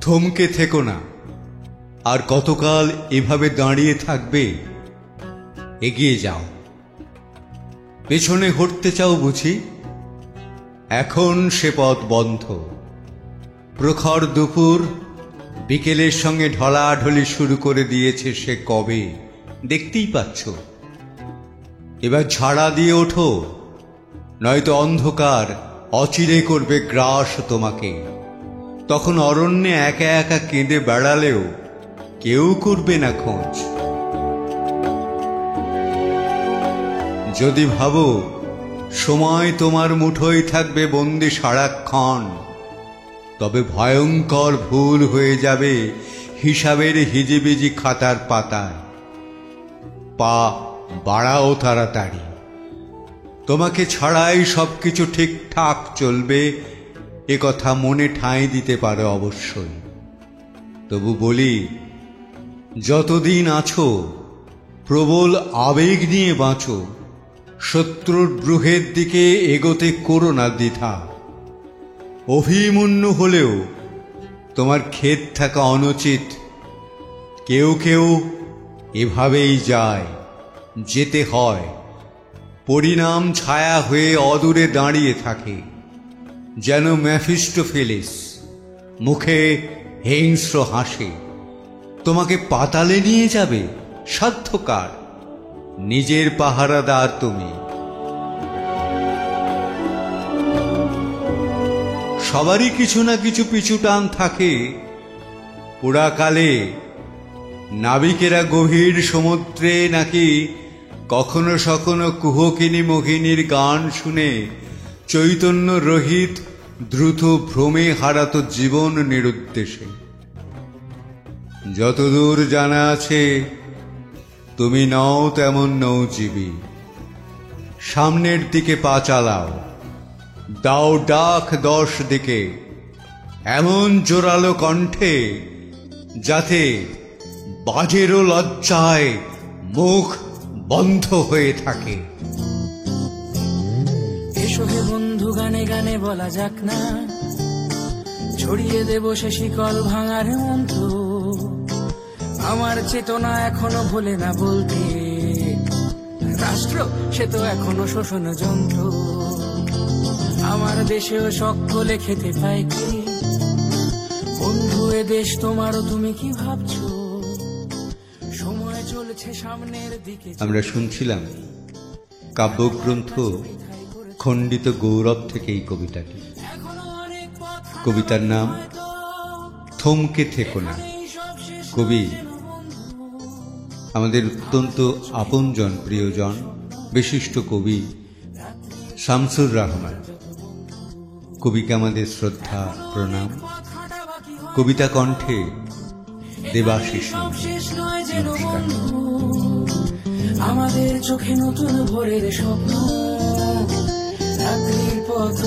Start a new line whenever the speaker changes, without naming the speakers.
থমকে থেকো না। আর কতকাল এভাবে দাঁড়িয়ে থাকবে? এগিয়ে যাও। পেছনে হটতে চাও বুঝি? এখন সে পথ বন্ধ। প্রখর দুপুর বিকেলের সঙ্গে ঢলাঢলি শুরু করে দিয়েছে সে কবে, দেখতেই পাচ্ছ। এবার ঝাড়া দিয়ে ওঠো, নয়তো অন্ধকার অচিরে করবে গ্রাস তোমাকে। তখন অরণ্যে একা একা কেঁদে বেড়ালেও কেউ করবে না খোঁজ। যদি ভাবো সময় তোমার মুঠোয় থাকবে বন্দি সারাক্ষণ, তবে ভয়ঙ্কর ভুল হয়ে যাবে হিসাবের হিজিবিজি খাতার পাতায়। পা বাড়াও তাড়াতাড়ি। তোমাকে ছাড়াই সবকিছু ঠিকঠাক চলবে, এ কথা মনে ঠাঁই দিতে পারো অবশ্যই। তবু বলি, যতদিন আছো প্রবল আবেগ নিয়ে বাঁচো। শত্রুর ব্রুহের দিকে এগোতে করো না দ্বিধা। অভিমন্যু হলেও তোমার খেদ থাকা অনুচিত। কেউ কেউ এভাবেই যায়, যেতে হয়। পরিণাম ছায়া হয়ে অদূরে দাঁড়িয়ে থাকে, যেন মেফিস্টোফেলিস, মুখে হিংস্র হাসে। তোমাকে পাতালে নিয়ে যাবে সাধ্যকার? নিজের পাহারাদার তুমি। সবারই কিছু না কিছু পিছু টান থাকে। পুরাকালে নাবিকেরা গভীর সমুদ্রে নাকি কখনো সখনো কুহকিনী মোহিনীর গান শুনে চৈতন্য রহিত দ্রুত ভ্রমে হারাত জীবন নিরুদ্দেশে। যতদূর জানা আছে তুমি নও তেমন নৌজীবী। সামনের দিকে পা চালাও, দাও ডাক 10 দিকে, এমন জোরালো কণ্ঠে যাতে বাজেরও লজ্জায় মুখ বন্ধ হয়ে থাকে।
এসো হে বন্ধু, গানে গানে বলা যাক না, ছড়িয়ে দেব সে শিকল ভাঙার মন্ত্র। আমার চেতনা এখনো ভোলে না বলতে, রাষ্ট্র সে তো এখনো শোষণ যন্ত্র। আমার দেশেও সকলে খেতে পায় কি? বন্ধু এ দেশ তোমারও, তুমি কি ভাবছো? সময় চলছে সামনের দিকে।
আমরা শুনছিলাম কাব্যগ্রন্থ খণ্ডিত গৌরব থেকে এই কবিতাটি। কবিতার নাম থমকে থেকো না। কবি আমাদের অত্যন্ত আপনজন, প্রিয়জন, বিশিষ্ট কবি শামসুর রাহমান। কবিকে আমাদের শ্রদ্ধা প্রণাম। কবিতা কণ্ঠে দেবাশিস। নমস্কার।
আমাদের চোখে নতুন ভোরের স্বপ্ন, রাত্রির পথ